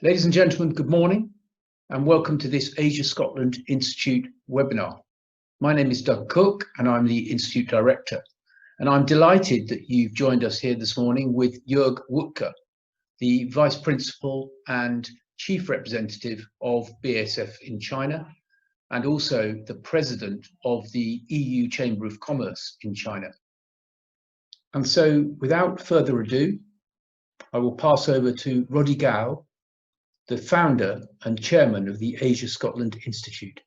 Ladies and gentlemen, good morning and welcome to this Asia Scotland Institute webinar. My name is Doug Cook and I'm the Institute Director. And I'm delighted that you've joined us here this morning with Joerg Wuttke, the Vice Principal and Chief Representative of BASF in China, and also the President of the EU Chamber of Commerce in China. And so, without further ado, I will pass over to Roddy Gao, the founder and chairman of the Asia Scotland Institute.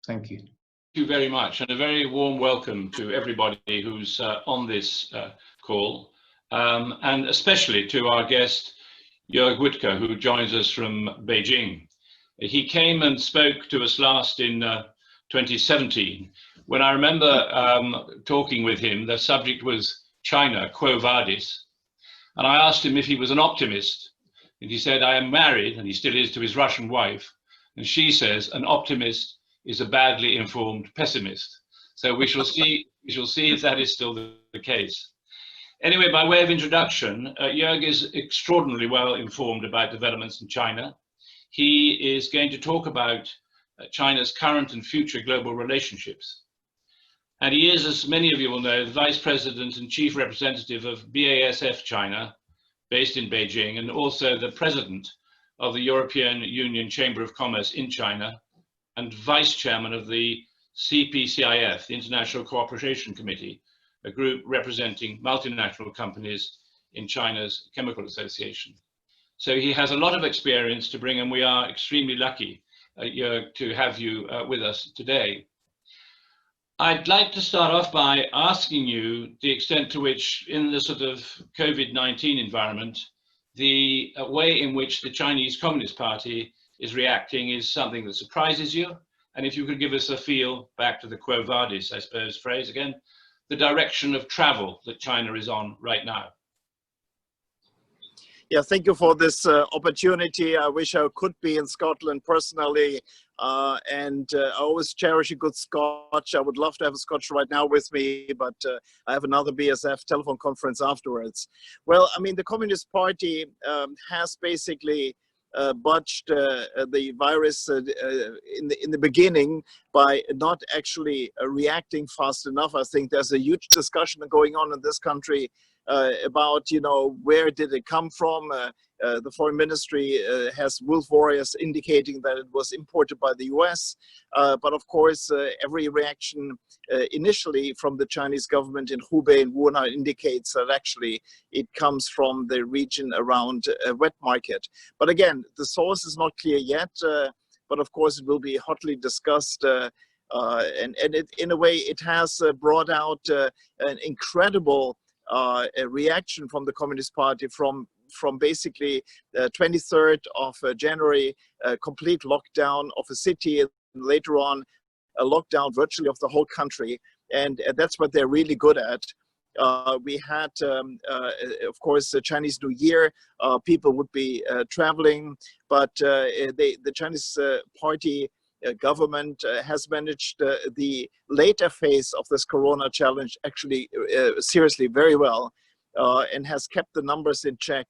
Thank you. Thank you very much, and a very warm welcome to everybody who's on this call, and especially to our guest, Joerg Wuttke, who joins us from Beijing. He came and spoke to us last in 2017, when I remember talking with him. The subject was China, Quo Vadis, and I asked him if he was an optimist. And he said, I am married, and he still is, to his Russian wife. And she says, an optimist is a badly informed pessimist. So we shall see if that is still the case. Anyway, by way of introduction, Joerg is extraordinarily well informed about developments in China. He is going to talk about China's current and future global relationships. And he is, as many of you will know, the Vice President and Chief Representative of BASF China, based in Beijing, and also the President of the European Union Chamber of Commerce in China, and Vice Chairman of the CPCIF, the International Cooperation Committee, a group representing multinational companies in China's Chemical Association. So he has a lot of experience to bring, and we are extremely lucky, Joerg, to have you with us today. I'd like to start off by asking you the extent to which, in the sort of COVID-19 environment, the way in which the Chinese Communist Party is reacting is something that surprises you. And if you could give us a feel, back to the Quo Vadis, I suppose, phrase again, the direction of travel that China is on right now. Yeah, thank you for this opportunity. I wish I could be in Scotland personally, and I always cherish a good Scotch. I would love to have a Scotch right now with me, but I have another BASF telephone conference afterwards. Well, I mean, the Communist Party has basically botched the virus in the beginning by not actually reacting fast enough. I think there's a huge discussion going on in this country about, you know, where did it come from? The foreign ministry has wolf warriors indicating that it was imported by the US. But of course, every reaction initially from the Chinese government in Hubei and Wuhan indicates that actually it comes from the region around a wet market. But again, the source is not clear yet, but of course it will be hotly discussed. And in a way, it has brought out an incredible a reaction from the Communist Party from basically 23rd of January, complete lockdown of a city, and later on a lockdown virtually of the whole country. And that's what they're really good at. We had, of course, the Chinese New Year. People would be traveling, but the Chinese party government has managed the later phase of this corona challenge actually seriously very well, and has kept the numbers in check.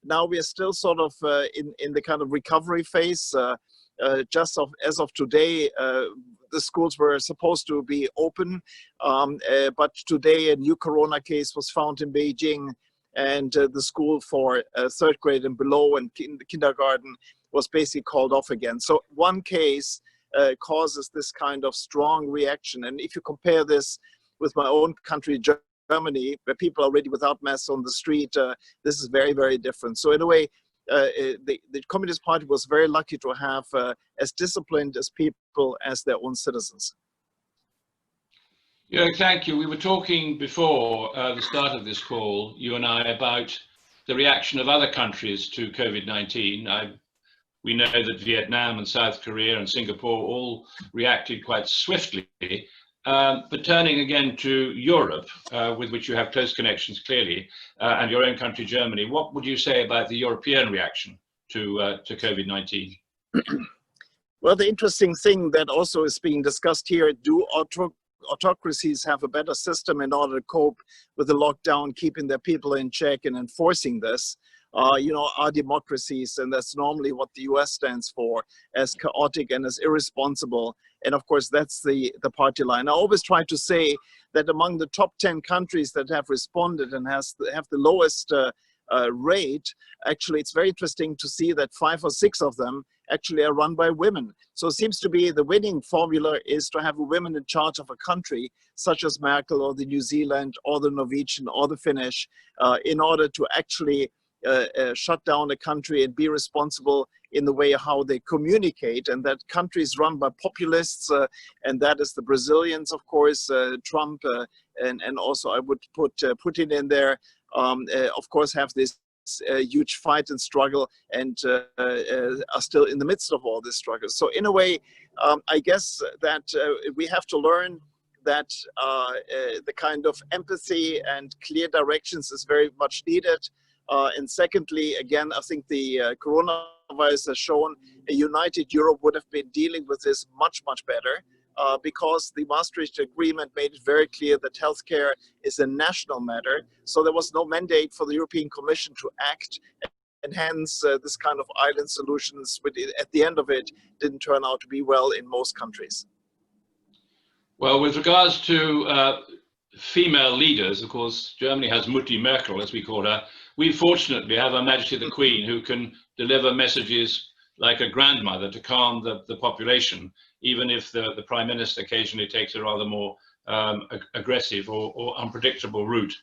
Now we are still sort of in the kind of recovery phase. As of today, the schools were supposed to be open, but today a new corona case was found in Beijing, and the school for third grade and below and the kindergarten was basically called off again. So one case causes this kind of strong reaction. And if you compare this with my own country, Germany, where people are already without masks on the street, this is very, very different. So in a way, the Communist Party was very lucky to have as disciplined as people as their own citizens. Yeah, thank you. We were talking before the start of this call, you and I, about the reaction of other countries to COVID-19. We know that Vietnam and South Korea and Singapore all reacted quite swiftly. But turning again to Europe, with which you have close connections clearly, and your own country, Germany, what would you say about the European reaction to COVID-19? Well, the interesting thing that also is being discussed here, do autocracies have a better system in order to cope with the lockdown, keeping their people in check and enforcing this? are democracies, and that's normally what the US stands for, as chaotic and as irresponsible. And of course, that's the party line. I always try to say that among the top 10 countries that have responded and have the lowest rate, actually, it's very interesting to see that 5 or 6 of them actually are run by women. So it seems to be the winning formula is to have a woman in charge of a country, such as Merkel or the New Zealand or the Norwegian or the Finnish, in order to actually shut down a country and be responsible in the way how they communicate. And that country is run by populists, and that is the Brazilians, of course, Trump, and also I would put Putin in there, of course, have this huge fight and struggle, and are still in the midst of all this struggle. So in a way, I guess that we have to learn that the kind of empathy and clear directions is very much needed. And secondly, again, I think the coronavirus has shown a united Europe would have been dealing with this much, much better, because the Maastricht Agreement made it very clear that healthcare is a national matter. So there was no mandate for the European Commission to act, and hence this kind of island solutions, at the end of it, didn't turn out to be well in most countries. Well, with regards to female leaders, of course, Germany has Mutti Merkel, as we call her. We fortunately have Her Majesty the Queen, who can deliver messages like a grandmother to calm the population, even if the Prime Minister occasionally takes a rather more aggressive or unpredictable route.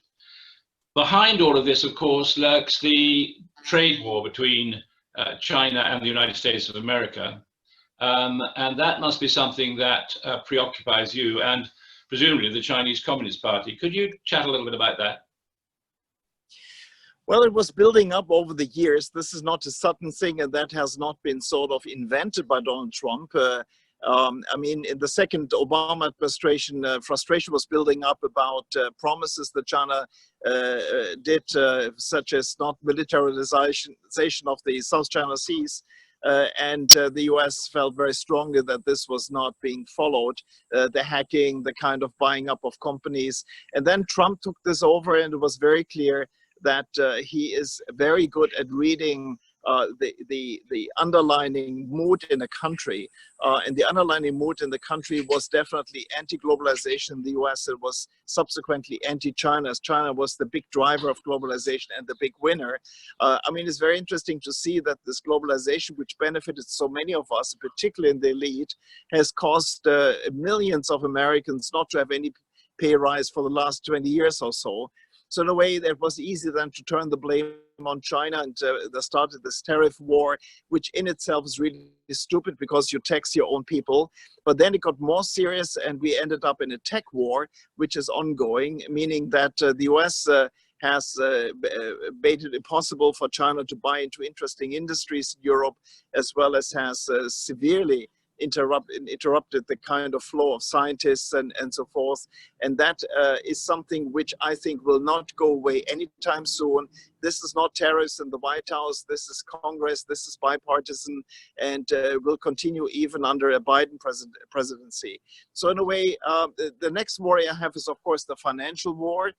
Behind all of this, of course, lurks the trade war between China and the United States of America. And that must be something that preoccupies you and presumably the Chinese Communist Party. Could you chat a little bit about that? Well, it was building up over the years. This is not a sudden thing, and that has not been sort of invented by Donald Trump. I mean, in the second Obama administration, frustration was building up about promises that China did, such as not militarization of the South China Seas. And the US felt very strongly that this was not being followed, the hacking, the kind of buying up of companies. And then Trump took this over, and it was very clear that he is very good at reading the underlying mood in a country. And the underlying mood in the country was definitely anti-globalization in the US. It was subsequently anti-China, as China was the big driver of globalization and the big winner. I mean, it's very interesting to see that this globalization, which benefited so many of us, particularly in the elite, has caused millions of Americans not to have any pay rise for the last 20 years or so. So in a way, it was easy then to turn the blame on China, and they started this tariff war, which in itself is really stupid because you tax your own people. But then it got more serious, and we ended up in a tech war, which is ongoing, meaning that the US has made it impossible for China to buy into interesting industries in Europe, as well as has severely interrupted the kind of flow of scientists and so forth. And that is something which I think will not go away anytime soon. This is not tariffs in the White House, this is Congress, this is bipartisan, and will continue even under a Biden presidency. So in a way, the next worry I have is, of course, the financial war.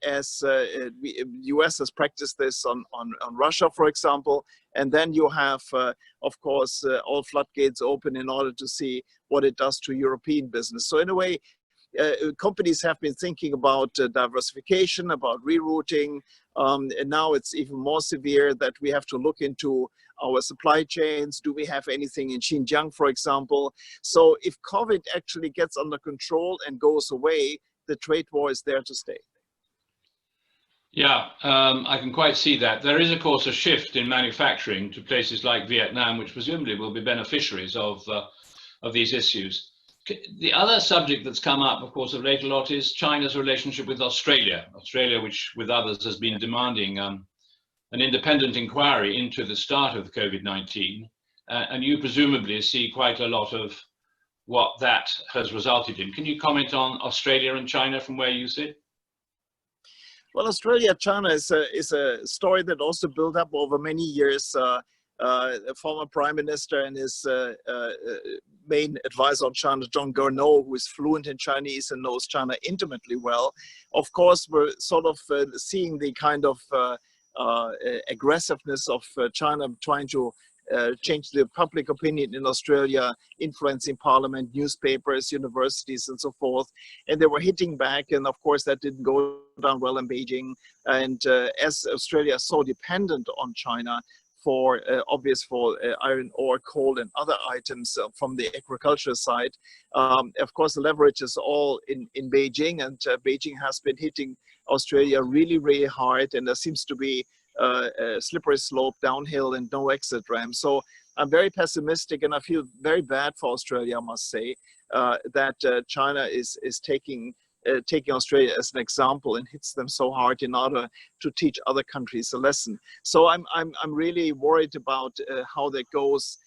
As the US has practiced this on Russia, for example, and then you have, of course, all floodgates open in order to see what it does to European business. So in a way, companies have been thinking about diversification, about rerouting, and now it's even more severe that we have to look into our supply chains. Do we have anything in Xinjiang, for example? So if COVID actually gets under control and goes away, the trade war is there to stay. Yeah, I can quite see that. There is, of course, a shift in manufacturing to places like Vietnam, which presumably will be beneficiaries of these issues. The other subject that's come up, of course, of late a lot is China's relationship with Australia. Australia, which with others has been demanding an independent inquiry into the start of COVID-19. And you presumably see quite a lot of what that has resulted in. Can you comment on Australia and China from where you sit? Well, Australia-China is a story that also built up over many years. The former Prime Minister and his main advisor on China, John Garneau, who is fluent in Chinese and knows China intimately well, of course, we're sort of seeing the kind of aggressiveness of China trying to change the public opinion in Australia, influencing parliament, newspapers, universities, and so forth. And they were hitting back, and of course that didn't go down well in Beijing. And as Australia is so dependent on China for iron ore, coal, and other items from the agriculture side, of course the leverage is all in Beijing, and Beijing has been hitting Australia really, really hard, and there seems to be a slippery slope downhill and no exit ramp. So I'm very pessimistic, and I feel very bad for Australia, I must say, that China is taking Australia as an example and hits them so hard in order to teach other countries a lesson. So I'm really worried about how that goes.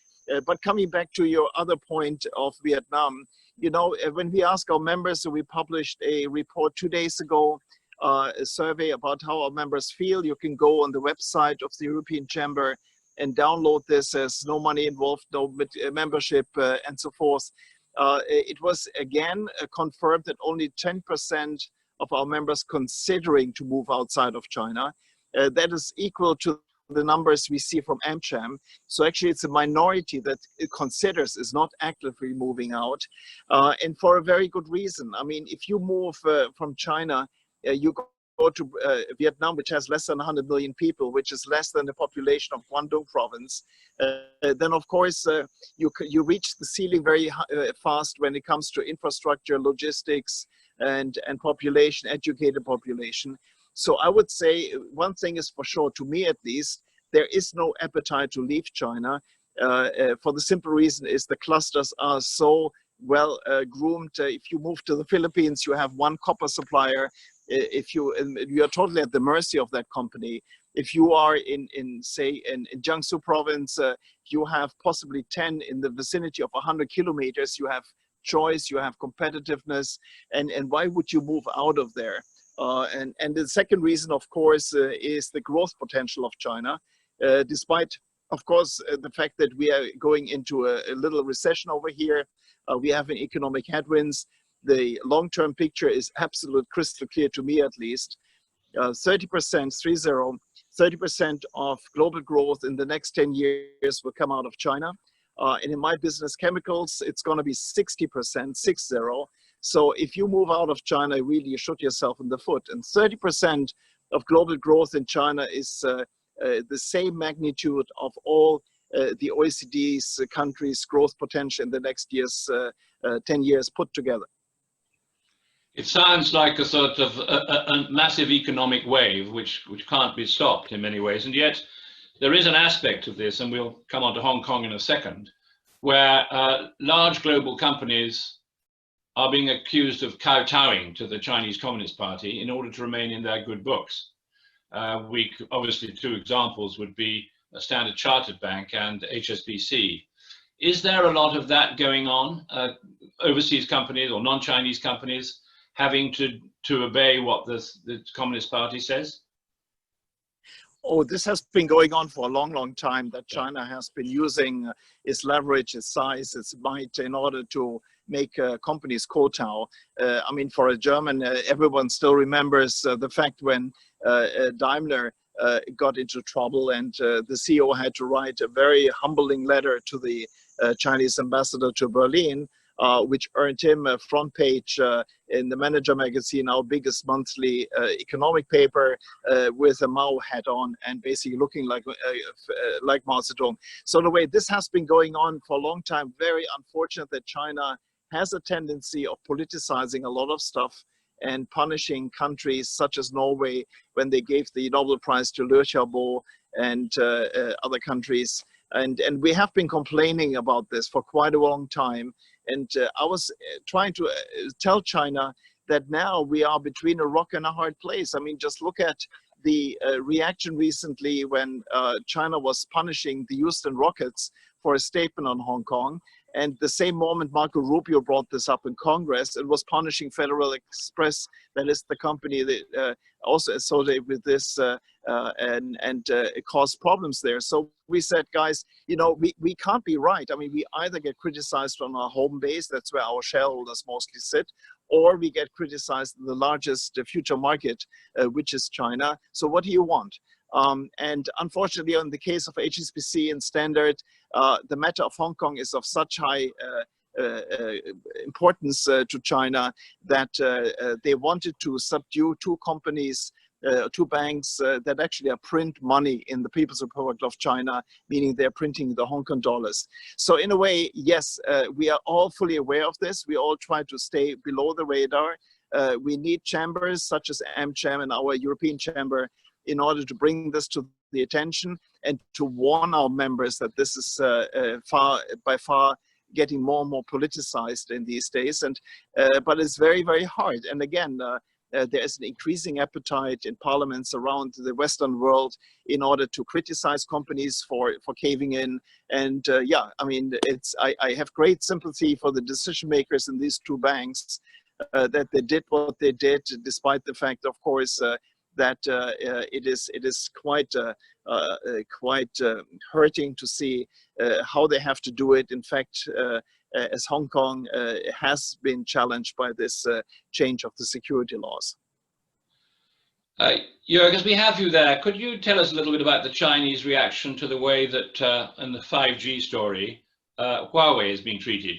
But coming back to your other point of Vietnam, you know, when we ask our members, we published a report 2 days ago, a survey about how our members feel. You can go on the website of the European Chamber and download this. There's no money involved, no membership, and so forth. It was again confirmed that only 10% of our members considering to move outside of China. That is equal to the numbers we see from AmCham. So actually it's a minority that it considers, is not actively moving out, and for a very good reason. I mean, if you move from China, you go to Vietnam, which has less than 100 million people, which is less than the population of Guangdong province, then of course you reach the ceiling very fast when it comes to infrastructure, logistics, and population, educated population. So I would say one thing is for sure, to me at least, there is no appetite to leave China, for the simple reason is the clusters are so well groomed. If you move to the Philippines, you have one copper supplier. If you are totally at the mercy of that company. If you are in Jiangsu province, you have possibly 10 in the vicinity of 100 kilometers. You have choice, you have competitiveness, and why would you move out of there? And the second reason, of course, is the growth potential of China, despite, of course, the fact that we are going into a little recession over here. We have an economic headwinds. The long-term picture is absolute crystal clear to me, at least. 30% of global growth in the next 10 years will come out of China. And in my business, chemicals, it's going to be 60%, 60. So if you move out of China, really you shoot yourself in the foot. And 30% of global growth in China is the same magnitude of all the OECD's countries' growth potential in the next years, 10 years put together. It sounds like a sort of a massive economic wave, which can't be stopped in many ways. And yet there is an aspect of this, and we'll come on to Hong Kong in a second, where large global companies are being accused of kowtowing to the Chinese Communist Party in order to remain in their good books. Obviously, two examples would be a Standard Chartered Bank and HSBC. Is there a lot of that going on? Overseas companies or non-Chinese companies having to obey what the Communist Party says? Oh, this has been going on for a long, long time, that China has been using its leverage, its size, its might in order to make companies kowtow. I mean, for a German, everyone still remembers the fact when Daimler got into trouble and the CEO had to write a very humbling letter to the Chinese ambassador to Berlin, which earned him a front page in the Manager magazine, our biggest monthly economic paper, with a Mao hat on and basically looking like Mao Zedong. So the way this has been going on for a long time, very unfortunate that China has a tendency of politicizing a lot of stuff and punishing countries such as Norway when they gave the Nobel Prize to Liu Xiaobo and other countries. And we have been complaining about this for quite a long time. And I was trying to tell China that now we are between a rock and a hard place. I mean, just look at the reaction recently when China was punishing the Houston Rockets for a statement on Hong Kong. And the same moment Marco Rubio brought this up in Congress and was punishing Federal Express, that is the company that also associated with this and it caused problems there. So we said, guys, you know, we can't be right. I mean, we either get criticized on our home base, that's where our shareholders mostly sit, or we get criticized in the largest future market, which is China. So what do you want? And unfortunately, in the case of HSBC and Standard, the matter of Hong Kong is of such high importance to China that they wanted to subdue two companies, two banks that actually print money in the People's Republic of China, meaning they're printing the Hong Kong dollars. So in a way, yes, we are all fully aware of this. We all try to stay below the radar. We need chambers such as AmCham and our European chamber in order to bring this to the attention and to warn our members that this is by far getting more and more politicized in these days. And but it's very, very hard. And again, there is an increasing appetite in parliaments around the Western world in order to criticize companies for caving in. And yeah, I mean, I have great sympathy for the decision makers in these two banks that they did what they did, despite the fact, of course, that it is quite hurting to see how they have to do it. In fact, as Hong Kong has been challenged by this change of the security laws. Joerg, as we have you there, could you tell us a little bit about the Chinese reaction to the way that in the 5G story, Huawei is being treated?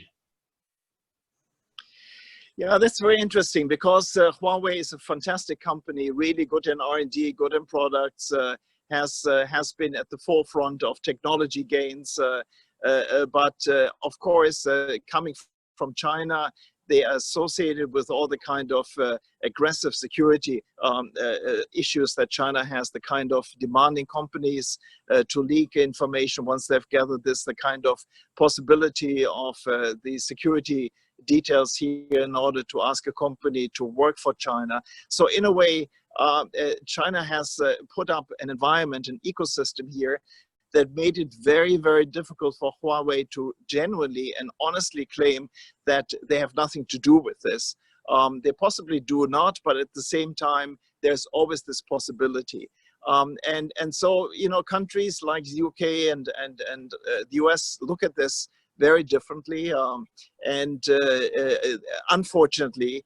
Yeah, that's very interesting because Huawei is a fantastic company, really good in R&D, good in products, has been at the forefront of technology gains. But of course, coming from China, they are associated with all the kind of aggressive security issues that China has, the kind of demanding companies to leak information once they've gathered this, the kind of possibility of the security details here in order to ask a company to work for China. So in a way, China has put up an environment, an ecosystem here that made it very, very difficult for Huawei to genuinely and honestly claim that they have nothing to do with this. They possibly do not, but at the same time, there's always this possibility. And so, you know, countries like the UK and the US look at this very differently. Unfortunately,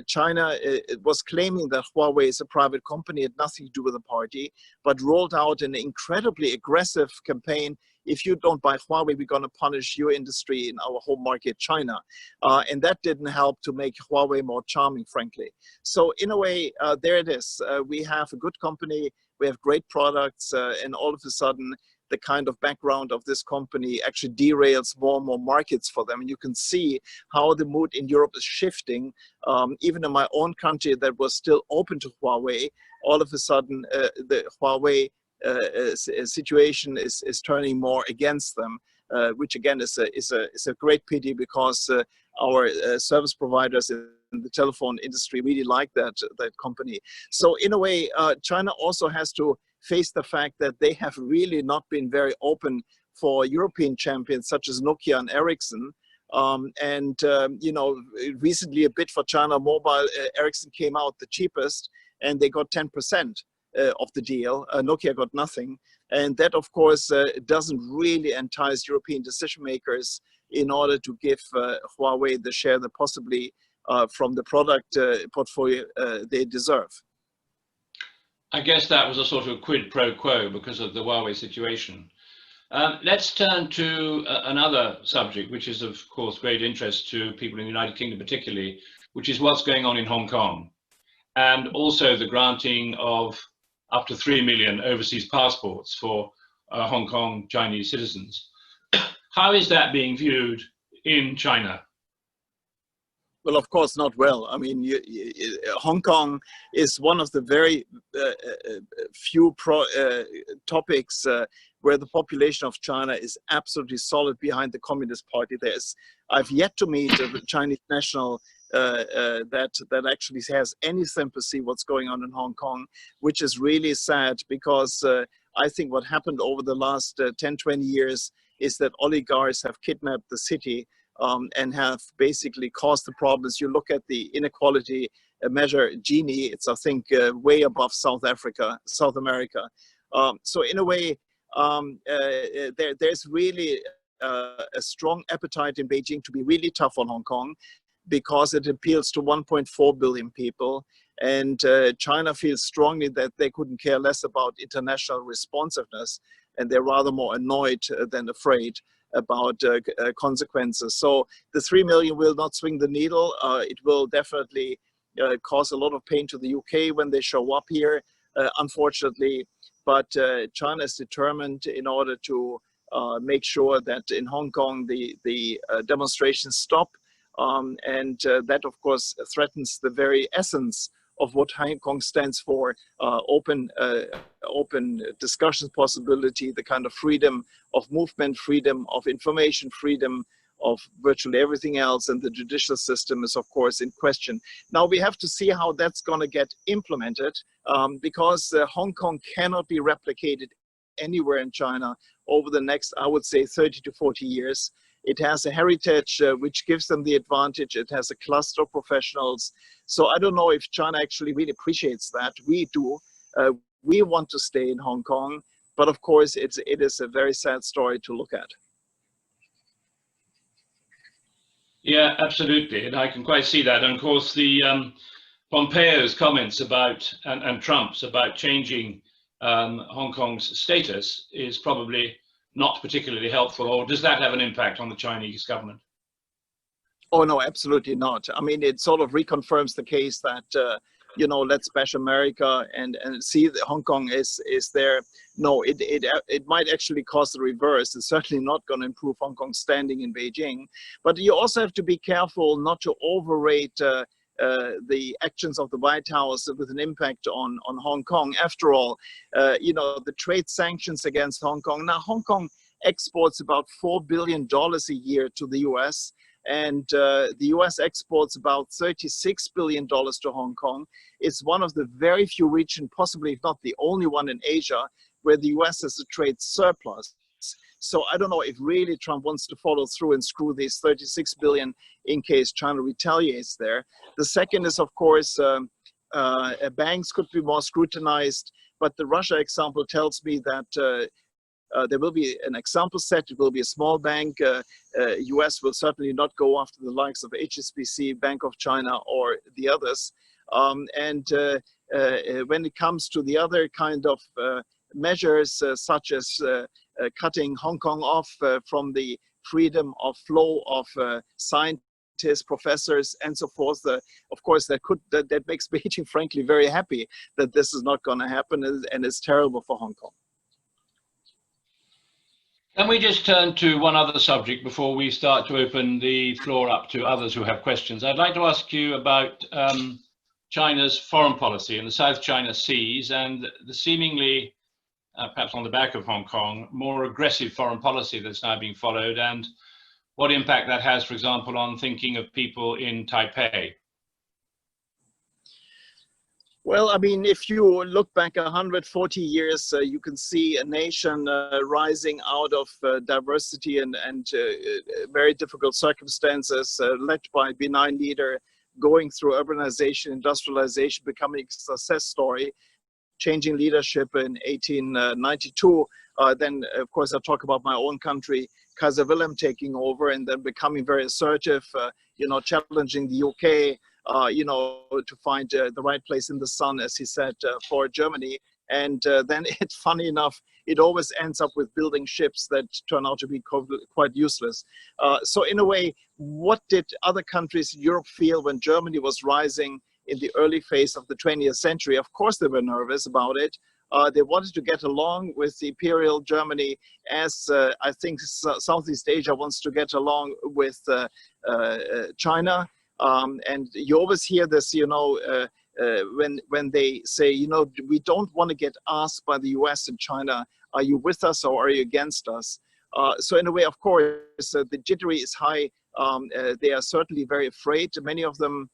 China was claiming that Huawei is a private company, had nothing to do with the party, but rolled out an incredibly aggressive campaign. If you don't buy Huawei, we're going to punish your industry in our home market, China. And that didn't help to make Huawei more charming, frankly. So in a way, there it is. We have a good company, we have great products, and all of a sudden, the kind of background of this company actually derails more and more markets for them. And you can see how the mood in Europe is shifting. Even in my own country that was still open to Huawei, all of a sudden the Huawei situation is turning more against them, which again is a great pity because our service providers in the telephone industry really like that company. So in a way, China also has to face the fact that they have really not been very open for European champions such as Nokia and Ericsson. You know, recently a bid for China Mobile, Ericsson came out the cheapest and they got 10% of the deal. Nokia got nothing. And that, of course, doesn't really entice European decision makers in order to give Huawei the share that possibly from the product portfolio they deserve. I guess that was a sort of quid pro quo because of the Huawei situation. Let's turn to another subject, which is of course great interest to people in the United Kingdom particularly, which is what's going on in Hong Kong, and also the granting of up to 3 million overseas passports for Hong Kong Chinese citizens. How is that being viewed in China? Well, of course, not well. I mean, Hong Kong is one of the very few topics where the population of China is absolutely solid behind the Communist Party. I've yet to meet a Chinese national that actually has any sympathy what's going on in Hong Kong, which is really sad because I think what happened over the last 10, 20 years is that oligarchs have kidnapped the city and have basically caused the problems. You look at the inequality measure, Gini, it's I think way above South America. So in a way, there's really a strong appetite in Beijing to be really tough on Hong Kong because it appeals to 1.4 billion people. And China feels strongly that they couldn't care less about international responsiveness, and they're rather more annoyed than afraid about consequences. So the 3 million will not swing the needle. It will definitely cause a lot of pain to the UK when they show up here, unfortunately. But China is determined in order to make sure that in Hong Kong the demonstrations stop. And that, of course, threatens the very essence of what Hong Kong stands for, open discussion possibility, the kind of freedom of movement, freedom of information, freedom of virtually everything else, and the judicial system is, of course, in question. Now we have to see how that's going to get implemented, because Hong Kong cannot be replicated anywhere in China over the next, I would say, 30 to 40 years. It has a heritage which gives them the advantage. It has a cluster of professionals. So I don't know if China actually really appreciates that. We do. We want to stay in Hong Kong, but of course it is a very sad story to look at. Yeah, absolutely, and I can quite see that. And of course, the Pompeo's comments about and Trump's about changing Hong Kong's status is probably not particularly helpful. Or does that have an impact on the Chinese government? Oh no, absolutely not. I mean, it sort of reconfirms the case that you know, let's bash America and see that Hong Kong is there. No, it might actually cause the reverse. It's certainly not going to improve Hong Kong's standing in Beijing. But you also have to be careful not to overrate the actions of the White House with an impact on Hong Kong. After all, you know, the trade sanctions against Hong Kong. Now, Hong Kong exports about $4 billion a year to the US. And the US exports about $36 billion to Hong Kong. It's one of the very few regions, possibly if not the only one in Asia, where the US has a trade surplus. So I don't know if really Trump wants to follow through and screw these 36 billion in case China retaliates there. The second is, of course, banks could be more scrutinized. But the Russia example tells me that there will be an example set. It will be a small bank. US will certainly not go after the likes of HSBC, Bank of China, or the others. And when it comes to the other kind of measures, such as cutting Hong Kong off from the freedom of flow of scientists, professors, and so forth, of course, that makes Beijing, frankly, very happy that this is not going to happen, and it's terrible for Hong Kong. Can we just turn to one other subject before we start to open the floor up to others who have questions? I'd like to ask you about China's foreign policy in the South China Seas and the seemingly, perhaps on the back of Hong Kong, more aggressive foreign policy that's now being followed, and what impact that has, for example, on thinking of people in Taipei. Well, I mean, if you look back 140 years, you can see a nation rising out of diversity and very difficult circumstances, led by a benign leader, going through urbanization, industrialization, becoming a success story, changing leadership in 1892. Then, of course, I talk about my own country, Kaiser Wilhelm taking over and then becoming very assertive, you know, challenging the UK, you know, to find the right place in the sun, as he said, for Germany. And then it's funny enough, it always ends up with building ships that turn out to be quite useless. So in a way, what did other countries in Europe feel when Germany was rising in the early phase of the 20th century? Of course, they were nervous about it. They wanted to get along with the Imperial Germany, as I think Southeast Asia wants to get along with China. And you always hear this, you know, when they say, you know, we don't want to get asked by the US and China, are you with us or are you against us? So in a way, of course, the jittery is high. They are certainly very afraid, many of them,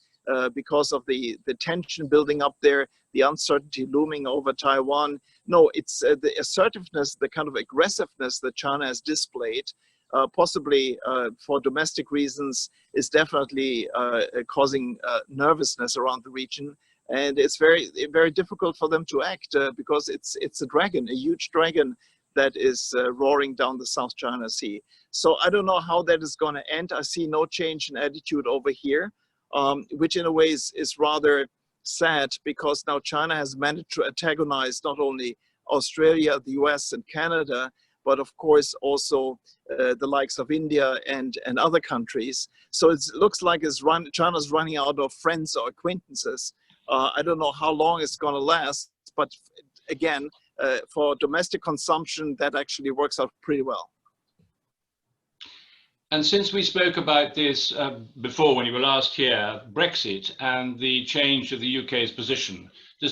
because of the tension building up there, the uncertainty looming over Taiwan. No, it's the assertiveness, the kind of aggressiveness that China has displayed, possibly for domestic reasons, is definitely causing nervousness around the region. And it's very, very difficult for them to act because it's a dragon, a huge dragon that is roaring down the South China Sea. So I don't know how that is going to end. I see no change in attitude over here, which in a way is rather sad because now China has managed to antagonize not only Australia, the US, and Canada, but of course also the likes of India and other countries. So it looks like China's running out of friends or acquaintances. I don't know how long it's going to last, but again, for domestic consumption, that actually works out pretty well. And since we spoke about this before when you were last here, Brexit and the change of the UK's position, do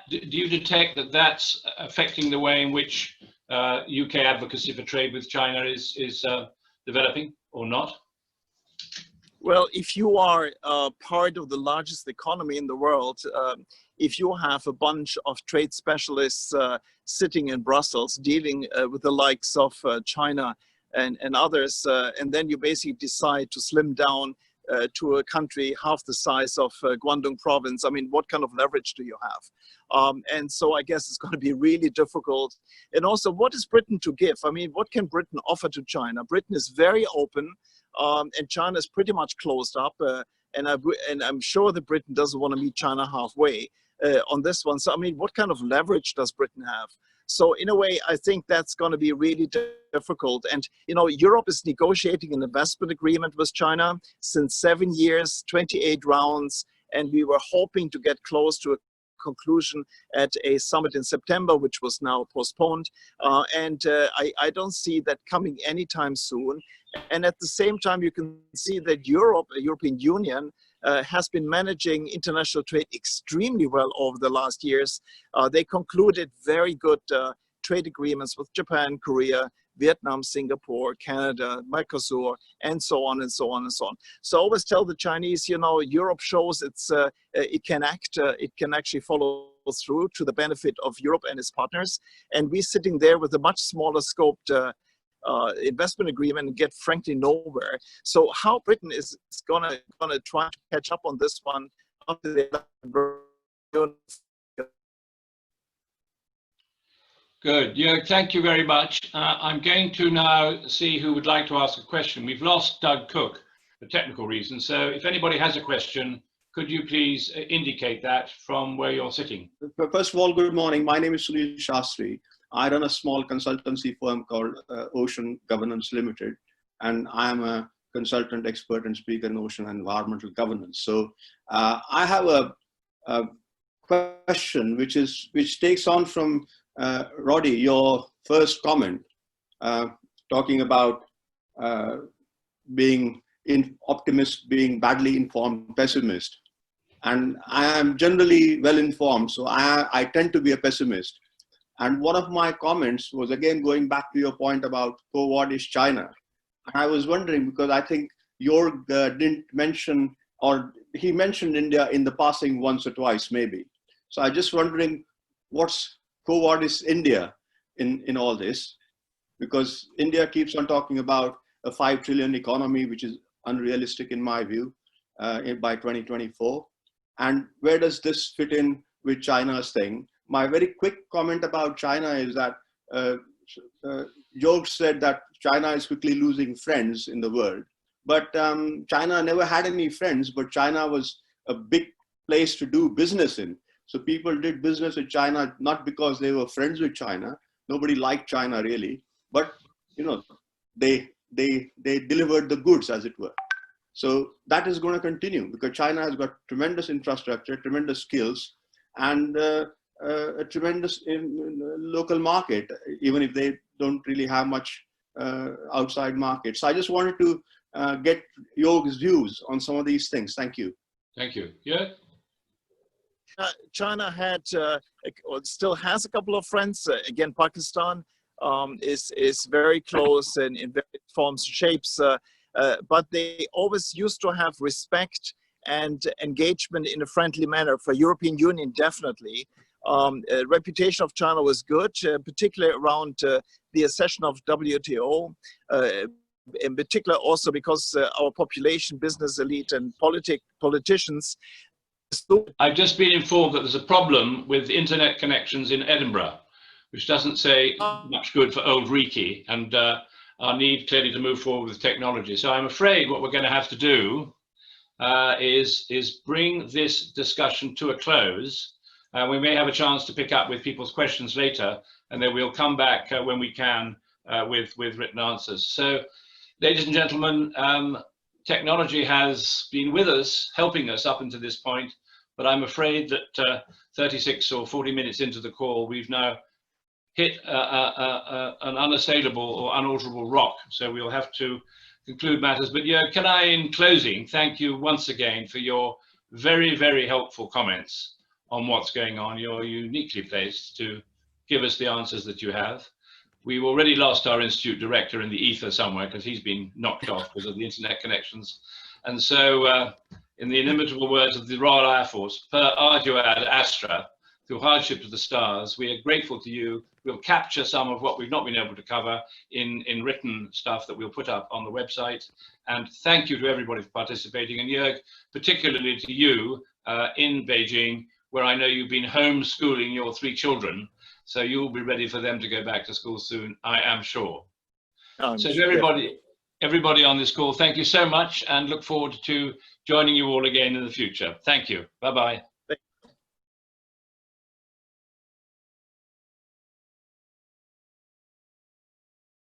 you detect that that's affecting the way in which UK advocacy for trade with China is developing or not? Well, if you are part of the largest economy in the world, if you have a bunch of trade specialists sitting in Brussels dealing with the likes of China and others, and then you basically decide to slim down to a country half the size of Guangdong province, I mean, what kind of leverage do you have? And so I guess it's going to be really difficult. And also, what is Britain to give? I mean, what can Britain offer to China? Britain is very open, and China is pretty much closed up. And I'm sure that Britain doesn't want to meet China halfway on this one. So, I mean, what kind of leverage does Britain have? So in a way, I think that's going to be really difficult. And, you know, Europe is negotiating an investment agreement with China since 7 years, 28 rounds, and we were hoping to get close to a conclusion at a summit in September, which was now postponed. I don't see that coming anytime soon. And at the same time, you can see that European Union, has been managing international trade extremely well over the last years. They concluded very good trade agreements with Japan, Korea, Vietnam, Singapore, Canada, Mercosur, and so on and so on and so on. So I always tell the Chinese, you know, Europe shows it can act, it can actually follow through to the benefit of Europe and its partners. And we're sitting there with a much smaller scoped investment agreement and get frankly nowhere. So how Britain is gonna try to catch up on this one after the Good. Jörg, thank you very much. I'm going to now see who would like to ask a question. We've lost Doug Cook for technical reasons. So if anybody has a question, could you please indicate that from where you're sitting? First of all, good morning. My name is Sunil Shastri. I run a small consultancy firm called Ocean Governance Limited, and I am a consultant expert and speaker in ocean and environmental governance. So I have a question which takes on from Roddy, your first comment, talking about being optimist, being badly informed pessimist. And I am generally well informed, so I tend to be a pessimist. And one of my comments was, again, going back to your point about what is China. I was wondering, because I think Joerg didn't mention, or he mentioned India in the passing once or twice, maybe. So I'm just wondering, what is India in all this? Because India keeps on talking about a 5 trillion economy, which is unrealistic in my view, by 2024. And where does this fit in with China's thing? My very quick comment about China is that Joerg said that China is quickly losing friends in the world. But China never had any friends, but China was a big place to do business in. So people did business with China, not because they were friends with China. Nobody liked China really, but you know, they delivered the goods, as it were. So that is going to continue because China has got tremendous infrastructure, tremendous skills, and a tremendous local market, even if they don't really have much outside market. So I just wanted to get Joerg's views on some of these things. Thank you. Thank you. Yeah. China had, or still has a couple of friends. Again, Pakistan is very close in various forms and shapes, but they always used to have respect and engagement in a friendly manner. For European Union, definitely. Reputation of China was good, particularly around the accession of WTO, in particular also because our population, business elite and politicians. I've just been informed that there's a problem with internet connections in Edinburgh, which doesn't say much good for old Riki and our need clearly to move forward with technology. So I'm afraid what we're going to have to do is bring this discussion to a close. We may have a chance to pick up with people's questions later, and then we'll come back when we can with written answers. So, ladies and gentlemen, technology has been with us, helping us up until this point, but I'm afraid that 36 or 40 minutes into the call, we've now hit an unassailable or unalterable rock. So we'll have to conclude matters. But yeah, can I, in closing, thank you once again for your very, very helpful comments on what's going on. You're uniquely placed to give us the answers that you have. We've already lost our institute director in the ether somewhere because he's been knocked off because of the internet connections. And so, in the inimitable words of the Royal Air Force, per ardua ad astra, through hardship to the stars, we are grateful to you. We'll capture some of what we've not been able to cover in written stuff that we'll put up on the website. And thank you to everybody for participating. And Joerg, particularly to you in Beijing, where I know you've been homeschooling your 3 children. So you'll be ready for them to go back to school soon, I am sure. So to everybody on this call, thank you so much, and look forward to joining you all again in the future. Thank you. Bye-bye.